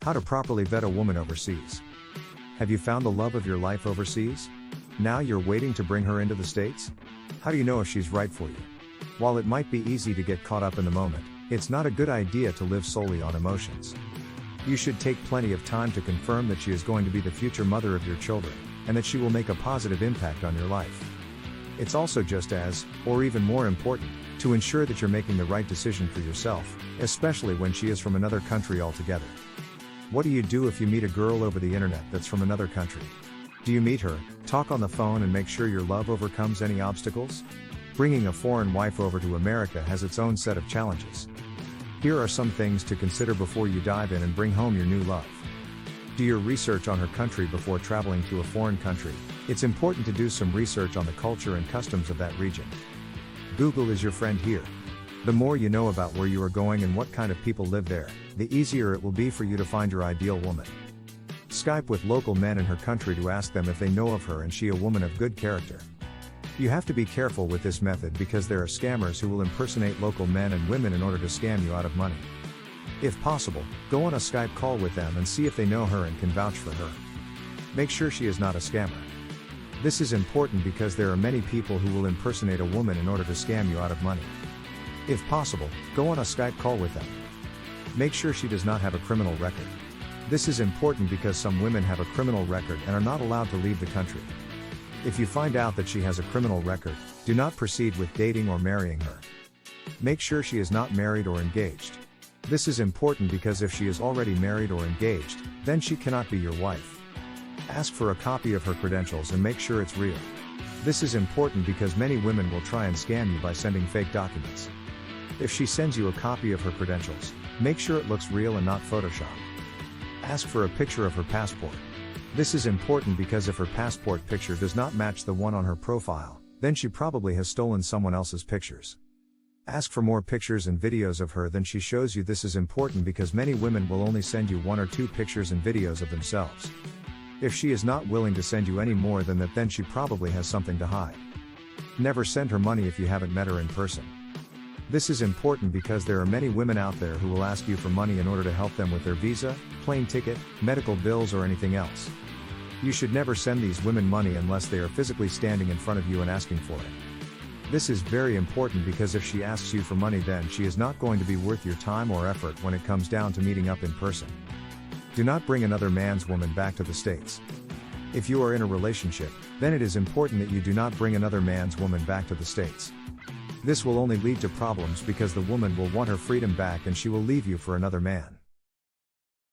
How to properly vet a woman overseas. Have you found the love of your life overseas? Now you're waiting to bring her into the States? How do you know if she's right for you? While it might be easy to get caught up in the moment, it's not a good idea to live solely on emotions. You should take plenty of time to confirm that she is going to be the future mother of your children, and that she will make a positive impact on your life. It's also just as, or even more important, to ensure that you're making the right decision for yourself, especially when she is from another country altogether. What do you do if you meet a girl over the internet that's from another country? Do you meet her, talk on the phone and make sure your love overcomes any obstacles? Bringing a foreign wife over to America has its own set of challenges. Here are some things to consider before you dive in and bring home your new love. Do your research on her country before traveling to a foreign country. It's important to do some research on the culture and customs of that region. Google is your friend here. The more you know about where you are going and what kind of people live there, the easier it will be for you to find your ideal woman. Skype with local men in her country to ask them if they know of her and she a woman of good character. You have to be careful with this method because there are scammers who will impersonate local men and women in order to scam you out of money. If possible, go on a Skype call with them and see if they know her and can vouch for her. Make sure she is not a scammer. This is important because there are many people who will impersonate a woman in order to scam you out of money. If possible, go on a Skype call with them. Make sure she does not have a criminal record. This is important because some women have a criminal record and are not allowed to leave the country. If you find out that she has a criminal record, do not proceed with dating or marrying her. Make sure she is not married or engaged. This is important because if she is already married or engaged, then she cannot be your wife. Ask for a copy of her credentials and make sure it's real. This is important because many women will try and scam you by sending fake documents. If she sends you a copy of her credentials, make sure it looks real and not Photoshopped. Ask for a picture of her passport. This is important because if her passport picture does not match the one on her profile, then she probably has stolen someone else's pictures. Ask for more pictures and videos of her than she shows you. This is important because many women will only send you 1 or 2 pictures and videos of themselves. If she is not willing to send you any more than that, then she probably has something to hide. Never send her money if you haven't met her in person. This is important because there are many women out there who will ask you for money in order to help them with their visa, plane ticket, medical bills or anything else. You should never send these women money unless they are physically standing in front of you and asking for it. This is very important because if she asks you for money, then she is not going to be worth your time or effort when it comes down to meeting up in person. Do not bring another man's woman back to the States. If you are in a relationship, then it is important that you do not bring another man's woman back to the States. This will only lead to problems because the woman will want her freedom back and she will leave you for another man.